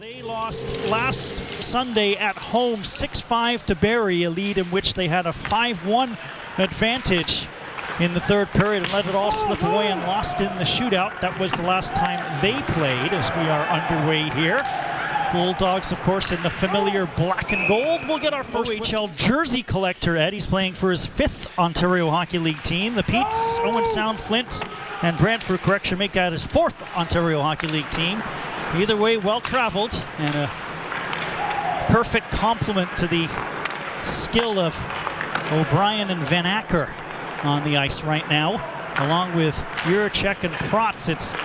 They lost last Sunday at home 6-5 to Barrie, a lead in which they had a 5-1 advantage in the third period and let it all slip away and lost in the shootout. That was the last time they played as we are underway here. Bulldogs, of course, in the familiar black and gold. We'll get our first OHL jersey collector, Ed. He's playing for his 5th Ontario Hockey League team. The Petes, Owen Sound, Flint, and Brantford, correction, make that his 4th Ontario Hockey League team. Either way, well-traveled and a perfect complement to the skill of O'Brien and Van Acker on the ice right now, along with Juracek and Protz. It's a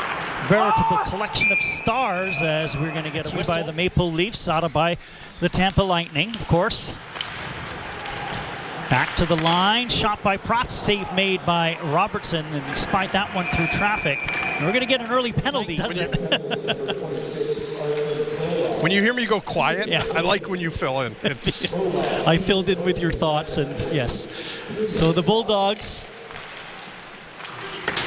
veritable collection of stars as we're going to get a whistle by the Maple Leafs, Zada by the Tampa Lightning, of course. Back to the line, shot by Protz, save made by Robertson, and he spied that one through traffic. And we're going to get an early penalty, doesn't it? When you hear me go quiet, yeah. I like when you fill in. I filled in with your thoughts, and yes. So the Bulldogs,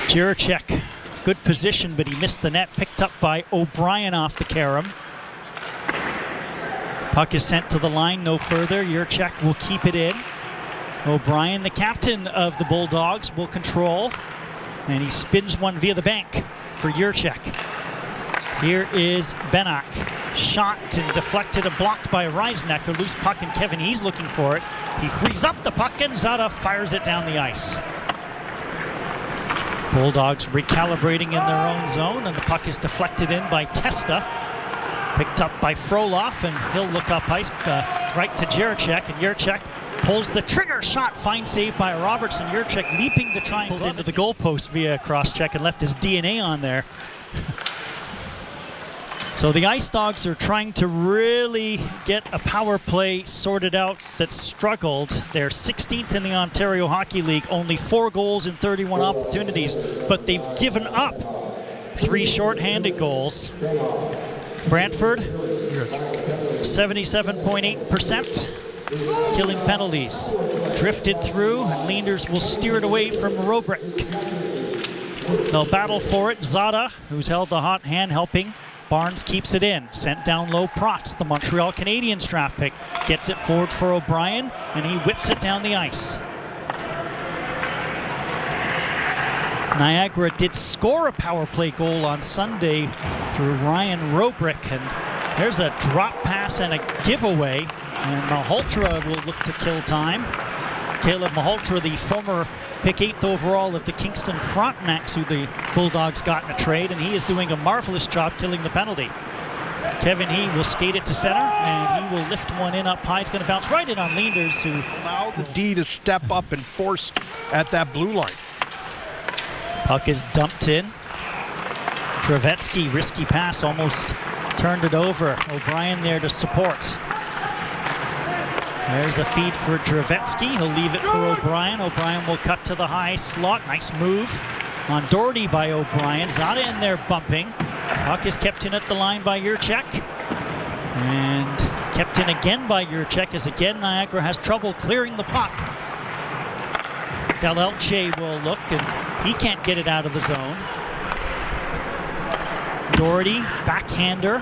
Juracek, good position, but he missed the net, picked up by O'Brien off the carom. Puck is sent to the line, no further. Juracek will keep it in. O'Brien, the captain of the Bulldogs, will control, and he spins one via the bank for Juracek. Here is Benak. Shot and deflected and blocked by Reisneck. A loose puck, and Kevin He's looking for it. He frees up the puck, and Zada fires it down the ice. Bulldogs recalibrating in their own zone, and the puck is deflected in by Testa. Picked up by Froloff, and he'll look up ice right to Juracek, and Juracek pulls the trigger shot. Fine save by Robertson. Juracek leaping to try and pull into the goalpost via cross-check and left his DNA on there. So the Ice Dogs are trying to really get a power play sorted out that struggled. They're 16th in the Ontario Hockey League, only 4 goals in 31 opportunities, but they've given up 3 shorthanded goals. Brantford, 77.8%. Killing penalties. Drifted through, and Leanders will steer it away from Robrick. They'll battle for it. Zada, who's held the hot hand, helping. Barnes keeps it in. Sent down low, Protz, the Montreal Canadiens draft pick. Gets it forward for O'Brien, and he whips it down the ice. Niagara did score a power play goal on Sunday through Ryan Robrick, and there's a drop pass and a giveaway, and Malhotra will look to kill time. Caleb Malhotra, the former pick 8th overall of the Kingston Frontenacs, who the Bulldogs got in a trade, and he is doing a marvelous job killing the penalty. Kevin He will skate it to center, and he will lift one in up high. It's going to bounce right in on Leanders, who allow the D to step up and force at that blue line. Puck is dumped in. Trevetsky, risky pass, almost turned it over. O'Brien there to support. There's a feed for Trevetsky. He'll leave it for O'Brien. O'Brien will cut to the high slot. Nice move on Doherty by O'Brien. Zada in there bumping. Puck is kept in at the line by Juracek. And kept in again by Juracek as again Niagara has trouble clearing the puck. Del Elche will look, and he can't get it out of the zone. Doherty, backhander,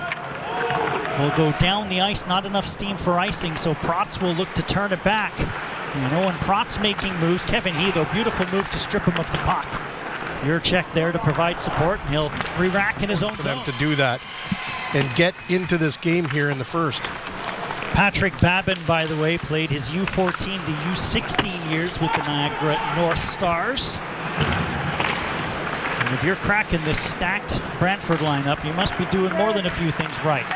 will go down the ice. Not enough steam for icing, so Protz will look to turn it back. And Owen Protz making moves. Kevin He, though, beautiful move to strip him of the puck. Juracek there to provide support, and he'll re-rack in his own zone. For them to do that and get into this game here in the first. Patrick Babin, by the way, played his U14 to U16 years with the Niagara North Stars. And if you're cracking this stacked Brantford lineup, you must be doing more than a few things right.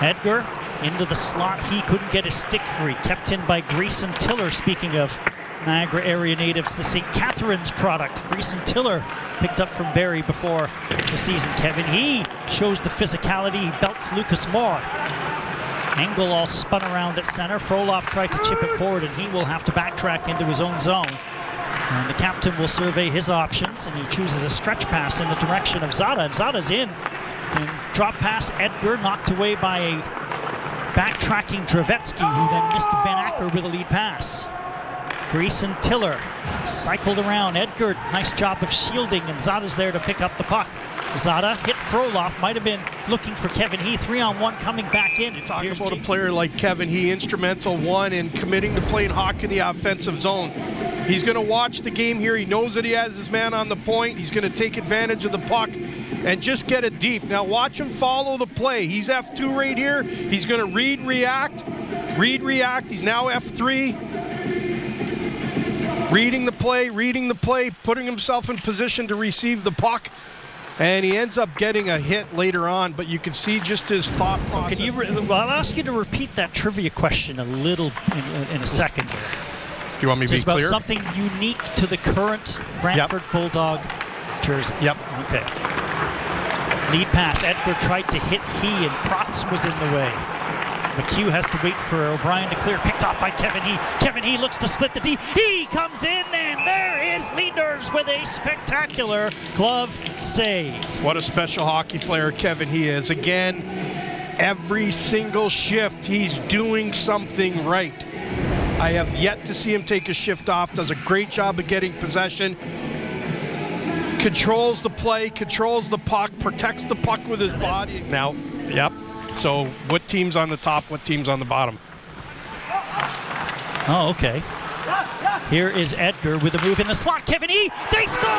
Edgar into the slot. He couldn't get his stick free. Kept in by Grayson Tiller. Speaking of Niagara area natives, the St. Catharines product. Grayson Tiller picked up from Barrie before the season. Kevin He shows the physicality. He belts Lucas Moore. Engel all spun around at center. Froloff tried to chip it forward, and he will have to backtrack into his own zone. And the captain will survey his options, and he chooses a stretch pass in the direction of Zada. And Zada's in. And drop pass, Edgar knocked away by a backtracking Trevetsky, who then missed Van Acker with a lead pass. Grayson Tiller cycled around. Edgar, nice job of shielding, and Zada's there to pick up the puck. Zada hit Froloff, might have been looking for Kevin He. 3-on-1 coming back in. Talk about a player like Kevin He, instrumental one in committing to playing hockey in the offensive zone. He's going to watch the game here. He knows that he has his man on the point. He's going to take advantage of the puck and just get it deep. Now watch him follow the play. He's F2 right here. He's going to read, react. He's now F3. Reading the play, putting himself in position to receive the puck. And he ends up getting a hit later on, but you can see just his thought process. I'll ask you to repeat that trivia question a little in a second here. Do you want me to be clear? Just about something unique to the current Brantford Bulldog jersey. Yep. Okay. Lead pass. Edgar tried to hit He, and Protz was in the way. McHugh has to wait for O'Brien to clear. Picked off by Kevin He. Kevin He looks to split the D. He comes in, and there is Leaders with a spectacular glove save. What a special hockey player Kevin He is. Again, every single shift he's doing something right. I have yet to see him take a shift off. Does a great job of getting possession. Controls the play, controls the puck, protects the puck with his body. Now, yep. So what team's on the top, what team's on the bottom? Oh, okay. Here is Edgar with a move in the slot. Kevin He, they score!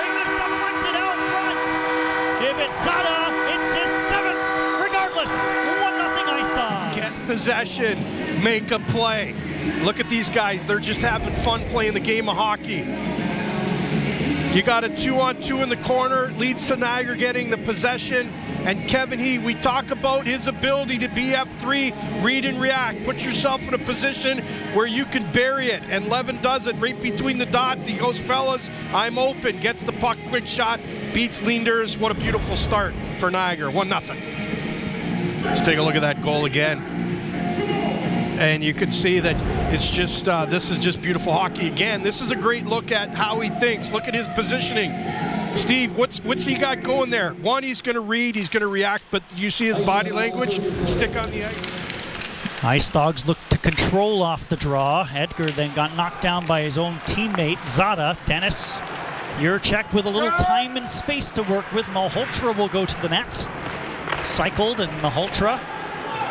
He was deflected out front. If it's Zada, it's his 7th. Regardless, 1-0 Ice Dogs. Get possession, make a play. Look at these guys. They're just having fun playing the game of hockey. You got a 2-on-2 in the corner, leads to Niagara getting the possession. And Kevin He, we talk about his ability to be F3, read and react. Put yourself in a position where you can bury it. And Levin does it right between the dots. He goes, fellas, I'm open. Gets the puck, quick shot, beats Leanders. What a beautiful start for Niagara, 1-0. Let's take a look at that goal again. And you can see that it's just, this is just beautiful hockey. Again, this is a great look at how he thinks. Look at his positioning. Steve, what's he got going there? One, he's going to read, he's going to react, but you see his body language? Stick on the ice. Ice Dogs look to control off the draw. Edgar then got knocked down by his own teammate, Zada. Dennis Jurczyk with a little time and space to work with. Malhotra will go to the nets. Cycled, and Malhotra,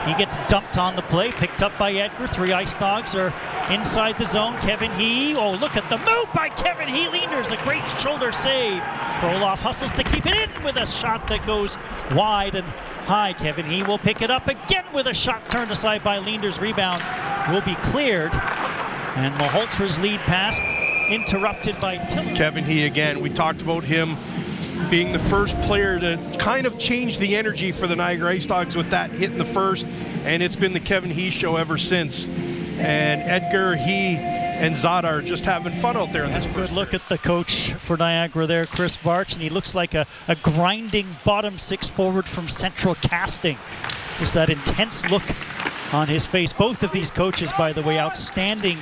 he gets dumped on the play, picked up by Edgar. 3 Ice Dogs are inside the zone. Kevin He, oh, look at the move by Kevin He. Leanders, a great shoulder save. Froloff hustles to keep it in with a shot that goes wide and high. Kevin He will pick it up again with a shot turned aside by Leanders. Rebound will be cleared. And Malhotra's lead pass interrupted by Tiller. Kevin He again, we talked about him being the first player to kind of change the energy for the Niagara Ice Dogs with that hit in the first, and it's been the Kevin He show ever since. And Edgar, He, and Zada are just having fun out there in this Good look at the coach for Niagara there, Chris Barch, and he looks like a grinding bottom 6 forward from Central Casting. Just that intense look on his face. Both of these coaches, by the way, outstanding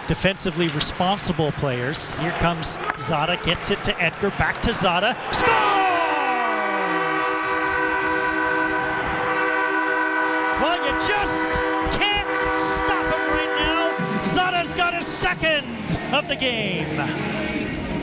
defensively responsible players. Here comes Zada, gets it to Edgar, back to Zada, scores! Well, you just can't stop him right now. Zada's got his 2nd of the game.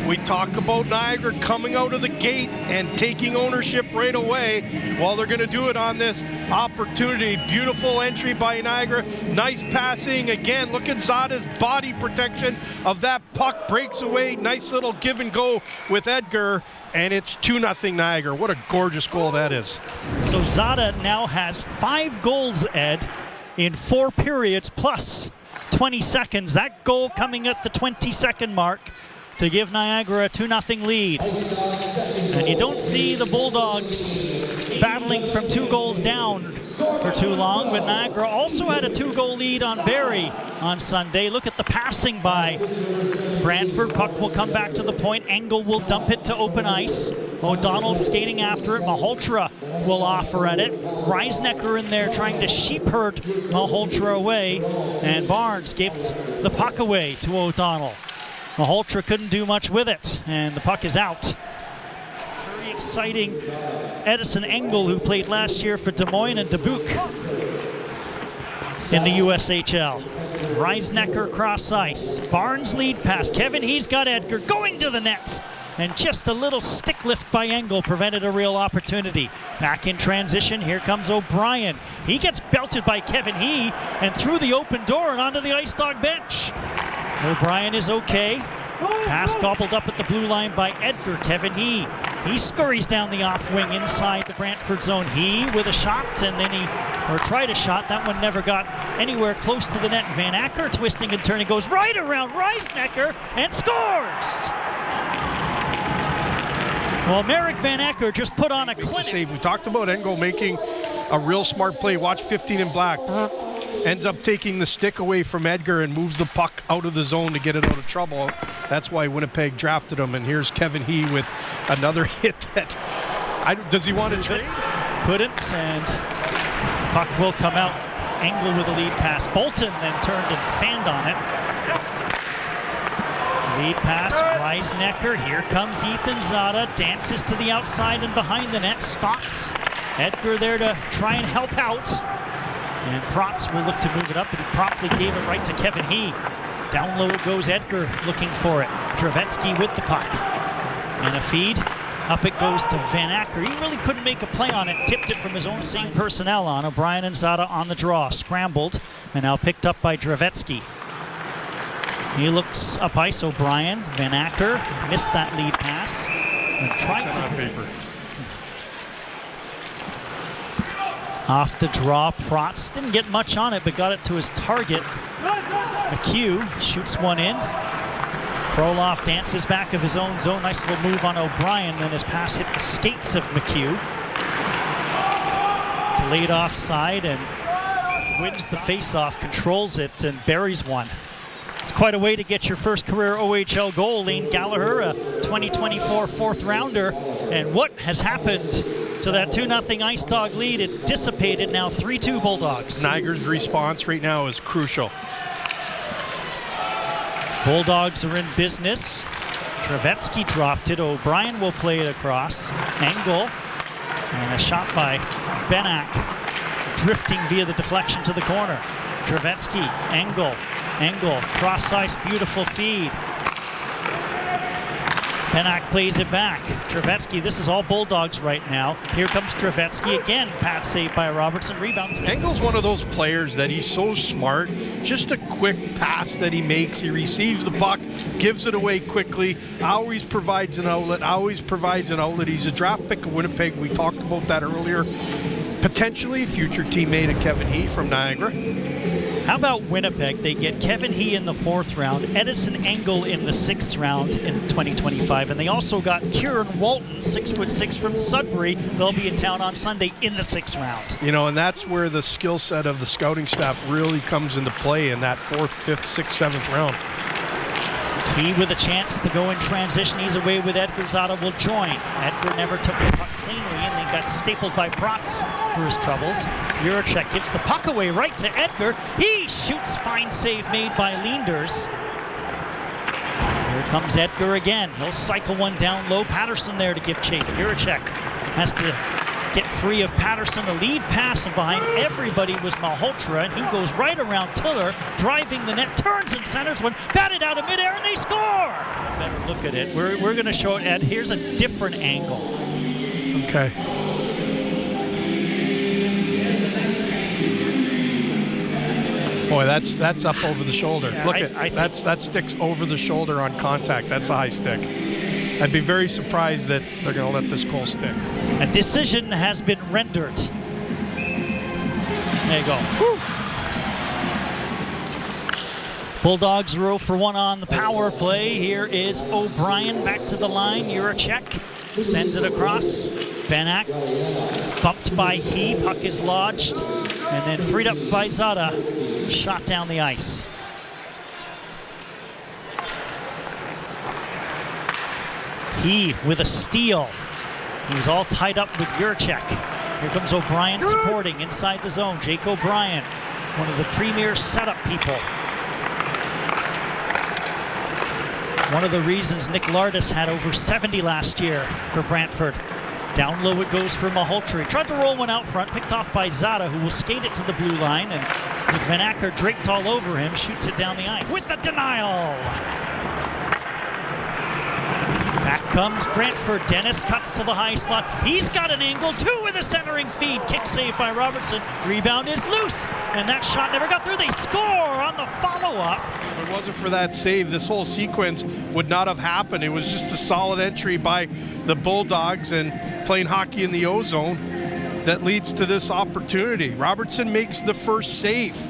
We talk about Niagara coming out of the gate and taking ownership right away. Well, they're going to do it on this opportunity. Beautiful entry by Niagara. Nice passing. Again, look at Zada's body protection of that puck. Breaks away. Nice little give and go with Edgar. And it's 2-0 Niagara. What a gorgeous goal that is. So Zada now has 5 goals, Ed, in 4 periods plus 20 seconds. That goal coming at the 20-second mark to give Niagara a 2-0 lead. And you don't see the Bulldogs battling from 2 goals down for too long, but Niagara also had a 2-goal lead on Barrie on Sunday. Look at the passing by Brantford. Puck will come back to the point. Engel will dump it to open ice. O'Donnell skating after it. Malhotra will offer at it. Reisnecker in there trying to sheep herd Malhotra away. And Barnes gives the puck away to O'Donnell. Malhotra couldn't do much with it, and the puck is out. Very exciting. Edison Engel, who played last year for Des Moines and Dubuque in the USHL. Reisnecker cross ice. Barnes lead pass. Kevin He's got Edgar going to the net. and just a little stick lift by Engel prevented a real opportunity. Back in transition, here comes O'Brien. He gets belted by Kevin He and through the open door and onto the Ice Dog bench. O'Brien is okay. Pass gobbled up at the blue line by Edgar. Kevin He scurries down the off wing inside the Brantford zone. He with a shot, and then tried a shot. That one never got anywhere close to the net. Van Acker twisting and turning, goes right around Reisnecker and scores. Well, Merrick Van Acker just put on a clinic. We talked about Engel making a real smart play. Watch 15 in black. Ends up taking the stick away from Edgar and moves the puck out of the zone to get it out of trouble. That's why Winnipeg drafted him. And here's Kevin He with another hit that... does he want to trade? Couldn't, and puck will come out. Engel with a lead pass. Bolton then turned and fanned on it. Lead pass, Reisnecker. Here comes Ethan Zada. Dances to the outside and behind the net. Stops. Edgar there to try and help out. And Protz will look to move it up, but he promptly gave it right to Kevin He. Down low it goes, Edgar looking for it. Dravetsky with the puck. And a feed. Up it goes to Van Acker. He really couldn't make a play on it. Tipped it from his own same personnel on. O'Brien and Zada on the draw. Scrambled and now picked up by Dravetsky. He looks up ice, O'Brien. Van Acker missed that lead pass. And tried to... Off the draw, Protz didn't get much on it, but got it to his target. McHugh shoots one in. Kroloff dances back of his own zone. Nice little move on O'Brien. Then his pass hit the skates of McHugh. Delayed offside and wins the faceoff, controls it, and buries one. It's quite a way to get your first career OHL goal. Lane Gallagher, a 2024 fourth rounder. And what has happened to that 2-0 Ice Dog lead? It's dissipated now. 3-2 Bulldogs. Niagara's response right now is crucial. Bulldogs are in business. Dravetsky dropped it. O'Brien will play it across. Engel. And a shot by Benak. Drifting via the deflection to the corner. Dravetsky. Engel. Cross ice. Beautiful feed. Benak plays it back. Dravetsky, this is all Bulldogs right now. Here comes Dravetsky again. Pat saved by Robertson. Rebound. Engel's one of those players that he's so smart. Just a quick pass that he makes. He receives the puck, gives it away quickly, always provides an outlet, He's a draft pick of Winnipeg. We talked about that earlier. Potentially future teammate of Kevin He from Niagara. How about Winnipeg? They get Kevin He in the 4th round, Edison Engel in the 6th round in 2025, and they also got Kieran Walton, 6'6" from Sudbury. They'll be in town on Sunday in the 6th round. You know, and that's where the skill set of the scouting staff really comes into play in that 4th, 5th, 6th, 7th round. He with a chance to go in transition. He's away with Edgar. Zada will join. Edgar never took the puck cleanly, and they got stapled by Protz for his troubles. Juracek gives the puck away right to Edgar. He shoots. Fine save made by Leenders. Here comes Edgar again. He'll cycle one down low. Patterson there to give chase. Juracek has to get free of Patterson. The lead pass, and behind everybody was Malhotra, and he goes right around Tiller, driving the net, turns and centers one, batted out of midair, and they score! Better look at it. We're going to show it, Ed. Here's a different angle. Okay. Boy, that's up over the shoulder. Yeah, Look that sticks over the shoulder on contact. That's a high stick. I'd be very surprised that they're going to let this goal stick. A decision has been rendered. There you go. Woo. Bulldogs are 0 for 1 on the power play. Here is O'Brien back to the line. Juracek sends it across. Benak bumped by He. Puck is lodged. And then freed up by Zada. Shot down the ice. He with a steal. He was all tied up with Juracek. Here comes O'Brien supporting inside the zone. Jake O'Brien, one of the premier setup people. One of the reasons Nick Lardis had over 70 last year for Brantford. Down low it goes for Malhotra. Tried to roll one out front, picked off by Zada, who will skate it to the blue line, and with Van Acker draped all over him, shoots it down the ice. With the denial! Back comes Brantford. Dennis cuts to the high slot. He's got an angle, 2 with a centering feed. Kick save by Robertson. Rebound is loose, and that shot never got through. They score on the follow-up. If it wasn't for that save, this whole sequence would not have happened. It was just a solid entry by the Bulldogs and playing hockey in the O-zone that leads to this opportunity. Robertson makes the first save,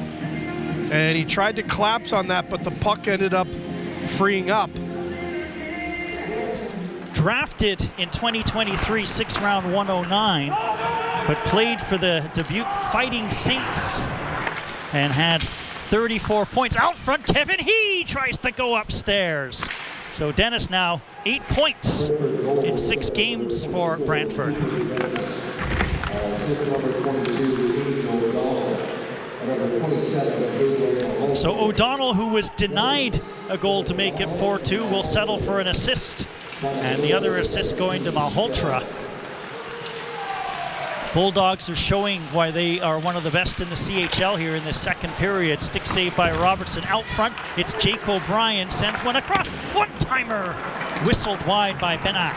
and he tried to collapse on that, but the puck ended up freeing up. Drafted in 2023, 6th round, 109, but played for the Dubuque Fighting Saints and had 34 points. Out front, Kevin He tries to go upstairs. So Dennis now 8 points in 6 games for Brantford. So O'Donnell, who was denied a goal to make it 4-2, will settle for an assist. And the other assist going to Malhotra. Bulldogs are showing why they are one of the best in the CHL here in this second period. Stick save by Robertson. Out front, it's Jake O'Brien. Sends one across. One-timer. Whistled wide by Benak.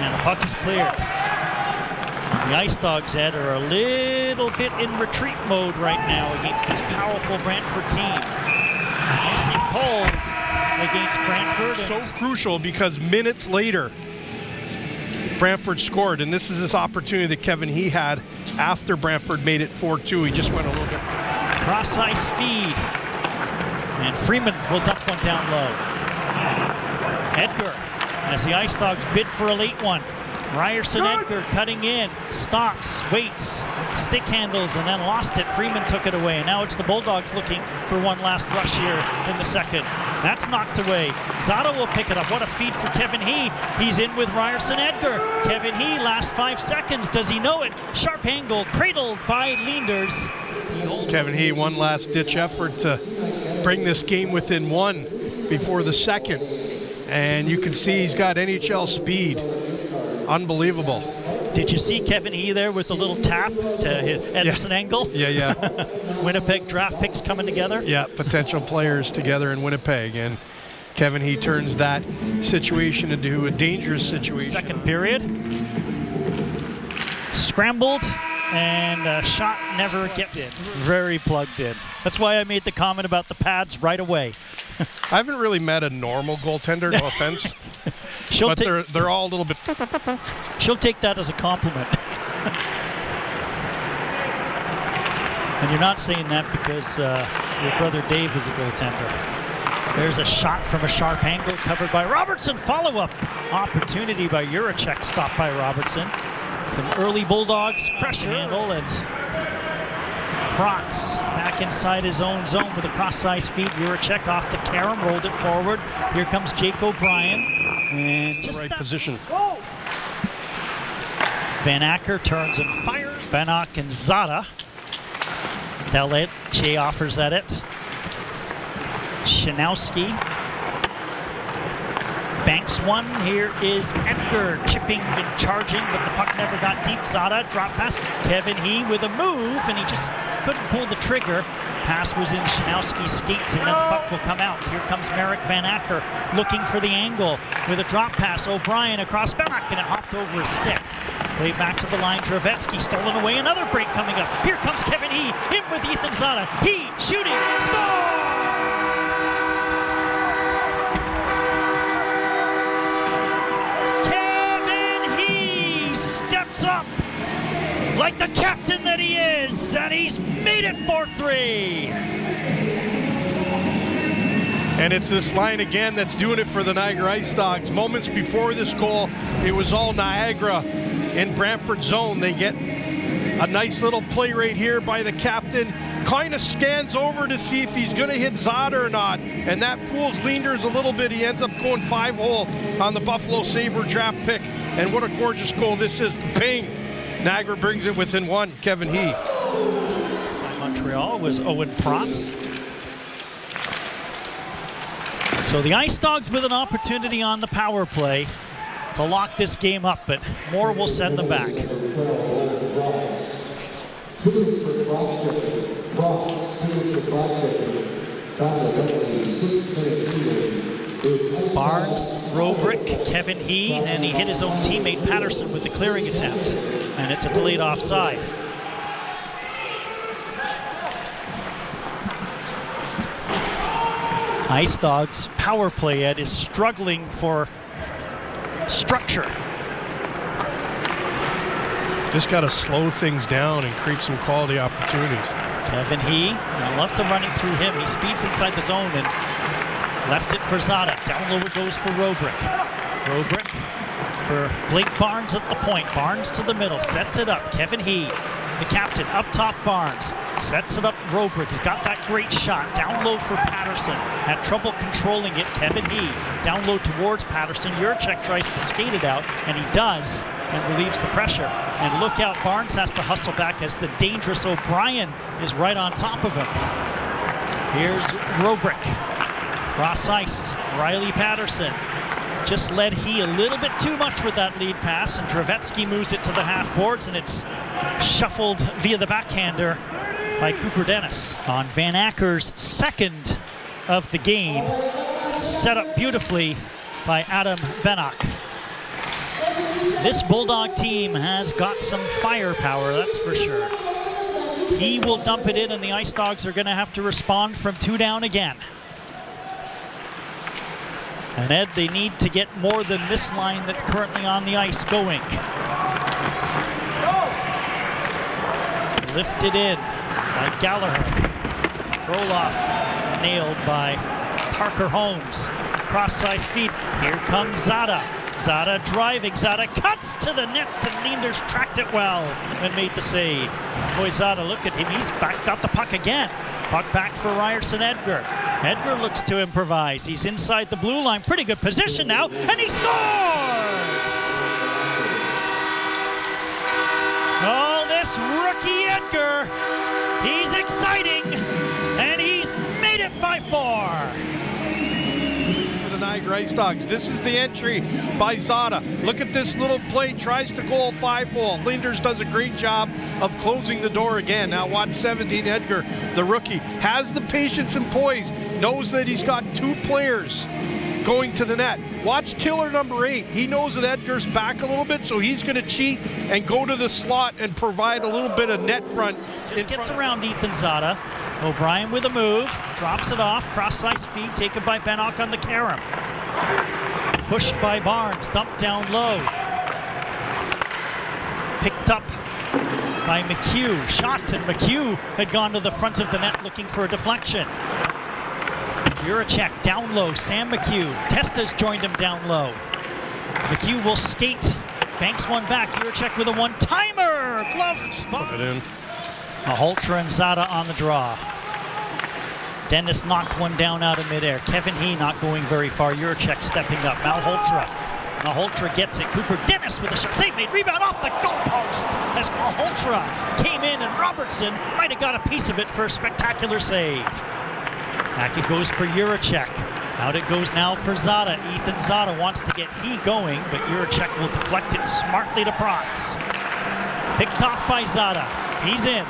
And the puck is cleared. The Ice Dogs, Ed, are a little bit in retreat mode right now against this powerful Brantford team. Nicely cold against Brantford. So crucial because minutes later, Brantford scored, and this is this opportunity that Kevin He had after Brantford made it 4-2. He just went a little bit cross-ice speed, and Freeman will dump one down low. Edgar, as the Ice Dogs bid for a late one. Ryerson Edgar cutting in, stops, waits, stick handles, and then lost it. Freeman took it away, and now it's the Bulldogs looking for one last rush here in the second. That's knocked away. Zada will pick it up. What a feed for Kevin He. He's in with Ryerson Edgar. Kevin He, last 5 seconds. Does he know it? Sharp angle, cradled by Leenders. Kevin He, one last ditch effort to bring this game within 1 before the second. And you can see he's got NHL speed. Unbelievable. Did you see Kevin He there with the little tap to hit Ederson Engel? Yeah. Winnipeg draft picks coming together? Yeah, potential players together in Winnipeg. And Kevin He turns that situation into a dangerous situation. Second period. Scrambled, and a shot never gets very plugged in. That's why I made the comment about the pads right away. I haven't really met a normal goaltender, no offense. But they're all a little bit... She'll take that as a compliment. And you're not saying that because your brother Dave is a goaltender. There's a shot from a sharp angle covered by Robertson. Follow-up opportunity by Juracek, stopped by Robertson. Some early Bulldogs pressure handle, and Kratz back inside his own zone with a cross-ice feed. Juracek off the carom, rolled it forward. Here comes Jake O'Brien. And just right position. Van Acker turns and fires. Benak and Zada. Delet, Jay offers at it. Shinowski. Banks one. Here is Edgar chipping and charging, but the puck never got deep. Zada, drop pass. Kevin He with a move, and he just couldn't pull the trigger. Pass was in Shinowski's skates, and then the puck will come out. Here comes Merrick Van Acker looking for the angle with a drop pass. O'Brien across Benak, and it hopped over his stick. Way back to the line, Dravetsky stolen away. Another break coming up. Here comes Kevin He, in with Ethan Zada. He shooting, scores! Kevin He steps up like the captain that he is, and he's made it 4-3. And it's this line again that's doing it for the Niagara Ice Dogs. Moments before this goal, it was all Niagara in Brantford zone. They get a nice little play right here by the captain. Kind of scans over to see if he's going to hit Zada or not. And that fools Leenders a little bit. He ends up going 5-hole on the Buffalo Sabre draft pick. And what a gorgeous goal this is. Ping. Niagara brings it within 1. Kevin He. By Montreal was Owen Protz. So the Ice Dogs with an opportunity on the power play to lock this game up, but Moore will send them back. 2 minutes for cross-checking. 2 minutes for cross-checking. Time to 6 minutes leeway. Barnes, Robrick, Kevin He, and he hit his own teammate Patterson with the clearing attempt. And it's a delayed offside. Ice Dogs power play, Ed, is struggling for structure. Just got to slow things down and create some quality opportunities. Kevin He, I love to run it through him. He speeds inside the zone and left it for Zada. Down low it goes for Robrick. Robrick for Blake Barnes at the point. Barnes to the middle, sets it up. Kevin He, the captain, up top Barnes. Sets it up Robrick. He's got that great shot. Down low for Patterson. Had trouble controlling it. Kevin He, down low towards Patterson. Juracek tries to skate it out, and he does, and relieves the pressure. And look out, Barnes has to hustle back as the dangerous O'Brien is right on top of him. Here's Robrick. Cross ice, Riley Patterson. Just led He a little bit too much with that lead pass, and Dravetsky moves it to the half boards, and it's shuffled via the backhander by Cooper Dennis. On Van Acker's second of the game, set up beautifully by Adam Bennock. This Bulldog team has got some firepower, that's for sure. He will dump it in, and the Ice Dogs are going to have to respond from 2 down again. And Ed, they need to get more than this line that's currently on the ice going. Lifted in by Gallagher. Roloff nailed by Parker Holmes. Cross-ice feed. Here comes Zada. Zada driving. Zada cuts to the net, and Leenders tracked it well and made the save. Boy, Zada, look at him. He's back, got the puck again. Puck back for Ryerson Edgar. Edgar looks to improvise. He's inside the blue line. Pretty good position now, and he scores! Oh, this rookie Edgar. He's exciting, and he's made it 5-4. For the Niagara Ice Dogs, this is the entry by Zada. Look at this little play, tries to goal 5-hole. Leenders does a great job of closing the door again. Now watch 17 Edgar, the rookie, has the patience and poise, knows that he's got 2 players going to the net. Watch Tiller number 8. He knows that Edgar's back a little bit, so he's going to cheat and go to the slot and provide a little bit of net front. Just gets around Ethan Zada. O'Brien with a move, drops it off, cross-ice feed taken by Bennock on the carom. Pushed by Barnes, dumped down low. Picked up by McHugh. Shot, and McHugh had gone to the front of the net looking for a deflection. Juracek down low, Sam McHugh. Testa's joined him down low. McHugh will skate, banks one back. Juracek with a one-timer, gloved. Put it in. Malhotra and Zada on the draw. Dennis knocked one down out of midair. Kevin He not going very far. Juracek stepping up. Malhotra gets it. Cooper Dennis with a shot. Save made. Rebound off the goalpost as Malhotra came in, and Robertson might have got a piece of it for a spectacular save. Back it goes for Juracek. Out it goes now for Zada. Ethan Zada wants to get He going, but Juracek will deflect it smartly to Protz. Picked off by Zada. He's in.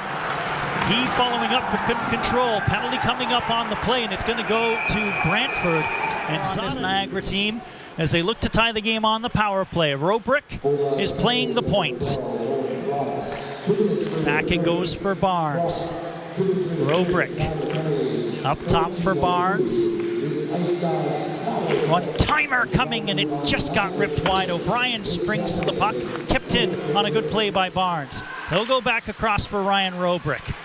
He following up but couldn't control. Penalty coming up on the play, and it's going to go to Brantford and on this Niagara team as they look to tie the game on the power play. Robrick is playing the point. Back it goes for Barnes. Robrick up top for Barnes. One-timer coming, and it just got ripped wide. O'Brien springs to the puck. Kept in on a good play by Barnes. He'll go back across for Ryan Robrick.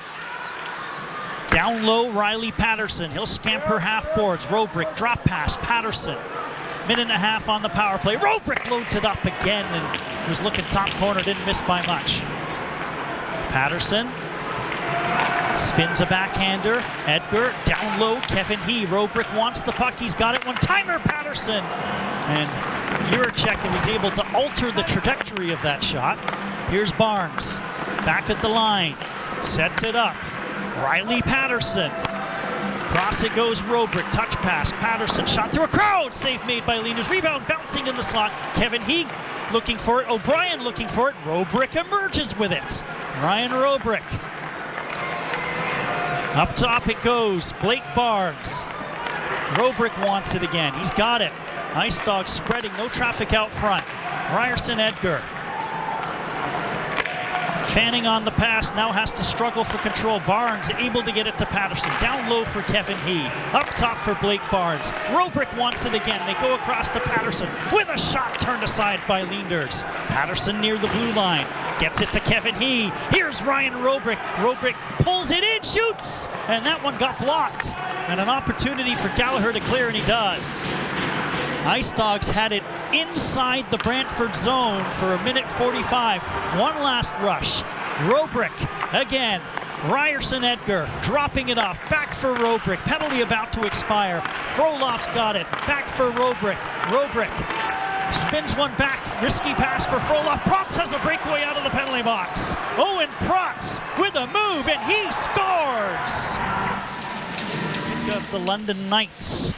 Down low, Riley Patterson. He'll scamper half boards. Robrick, drop pass, Patterson. Minute and a half on the power play. Robrick loads it up again and was looking top corner, didn't miss by much. Patterson spins a backhander. Edgar down low, Kevin He. Robrick wants the puck. He's got it. One-timer, Patterson. And Juracek was able to alter the trajectory of that shot. Here's Barnes. Back at the line. Sets it up. Riley Patterson. Cross it goes Robrick. Touch pass. Patterson shot through a crowd. Save made by Leenders. Rebound bouncing in the slot. Kevin He looking for it. O'Brien looking for it. Robrick emerges with it. Ryan Robrick. Up top it goes. Blake Barnes. Robrick wants it again. He's got it. Ice Dogs spreading, no traffic out front. Ryerson Edgar. Fanning on the pass, now has to struggle for control. Barnes able to get it to Patterson. Down low for Kevin He. Up top for Blake Barnes. Robrick wants it again. They go across to Patterson with a shot turned aside by Leenders. Patterson near the blue line. Gets it to Kevin He. Here's Ryan Robrick. Robrick pulls it in, shoots! And that one got blocked. And an opportunity for Gallagher to clear, and he does. Ice Dogs had it inside the Brantford zone for a minute 45. One last rush. Robrick again. Ryerson Edgar dropping it off. Back for Robrick. Penalty about to expire. Frolof's got it. Back for Robrick. Robrick spins one back. Risky pass for Frolof. Protz has the breakaway out of the penalty box. Owen Protz with a move, and he scores! Pick of the London Knights.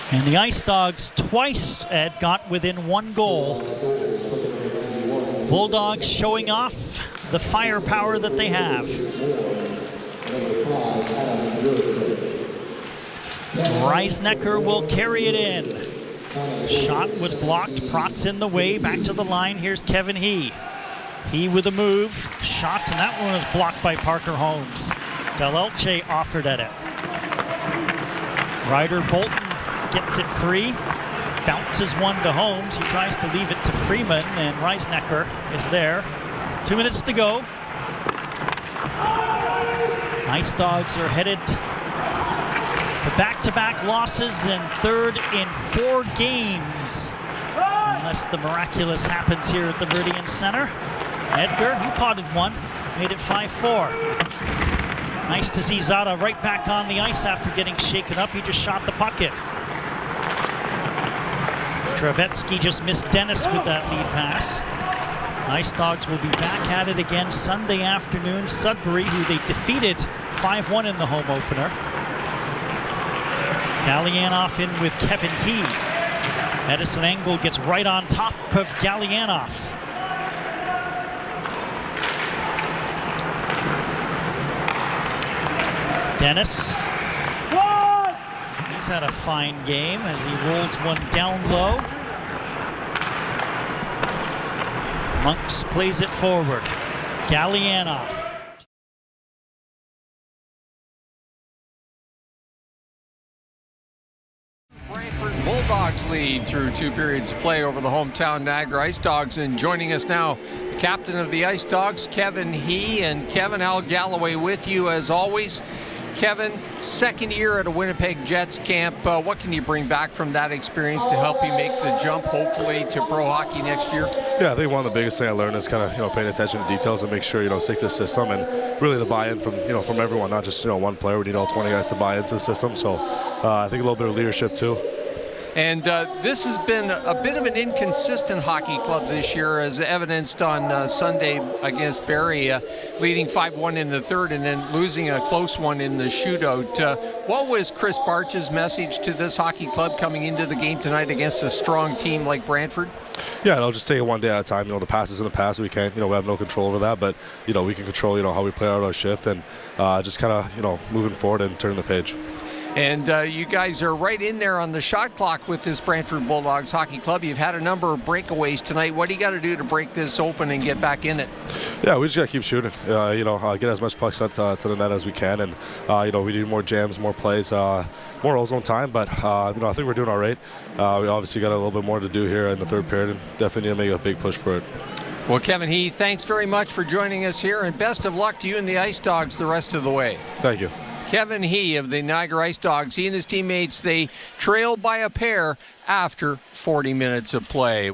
And the Ice Dogs twice, Ed, got within one goal. Bulldogs showing off the firepower that they have. Reisnecker will carry it in. Shot was blocked. Protz in the way. Back to the line. Here's Kevin He. He with a move. Shot, and that one was blocked by Parker Holmes. Del Elche offered at it. Ryder Bolton gets it free, bounces one to Holmes. He tries to leave it to Freeman, and Reisnecker is there. 2 minutes to go. Ice Dogs are headed to back-to-back losses and third in 4 games. Unless the miraculous happens here at the Meridian Centre. Edgar, who potted one, made it 5-4. Nice to see Zada right back on the ice after getting shaken up. He just shot the bucket. Travetsky just missed Dennis with that lead pass. Ice Dogs will be back at it again Sunday afternoon. Sudbury, who they defeated 5-1 in the home opener. Gallianoff in with Kevin He. Edison Engel gets right on top of Gallianoff. Dennis. He's had a fine game as he rolls one down low. Monks plays it forward. Gallianoff. Brantford Bulldogs lead through 2 periods of play over the hometown Niagara Ice Dogs. And joining us now, the captain of the Ice Dogs, Kevin He. And Kevin, Al Galloway with you as always. Kevin, second year at a Winnipeg Jets camp. What can you bring back from that experience to help you make the jump, hopefully, to pro hockey next year? Yeah, I think one of the biggest things I learned is kind of paying attention to details and make sure stick to the system, and really the buy-in from from everyone, not just one player. We need all 20 guys to buy into the system. So I think a little bit of leadership too. And this has been a bit of an inconsistent hockey club this year, as evidenced on Sunday against Barrie, leading 5-1 in the third and then losing a close one in the shootout. What was Chris Barch's message to this hockey club coming into the game tonight against a strong team like Brantford? Yeah, I'll just take it one day at a time. The past is in the past. We can't, we have no control over that, but we can control, how we play out our shift, and just kind of, moving forward and turning the page. And you guys are right in there on the shot clock with this Brantford Bulldogs hockey club. You've had a number of breakaways tonight. What do you got to do to break this open and get back in it? Yeah, we just got to keep shooting. Get as much pucks to the net as we can, and we need more jams, more plays, more ozone time. But I think we're doing all right. We obviously got a little bit more to do here in the third period, and definitely need to make a big push for it. Well, Kevin He, thanks very much for joining us here, and best of luck to you and the Ice Dogs the rest of the way. Thank you. Kevin He of the Niagara Ice Dogs. He and his teammates, they trailed by a pair after 40 minutes of play.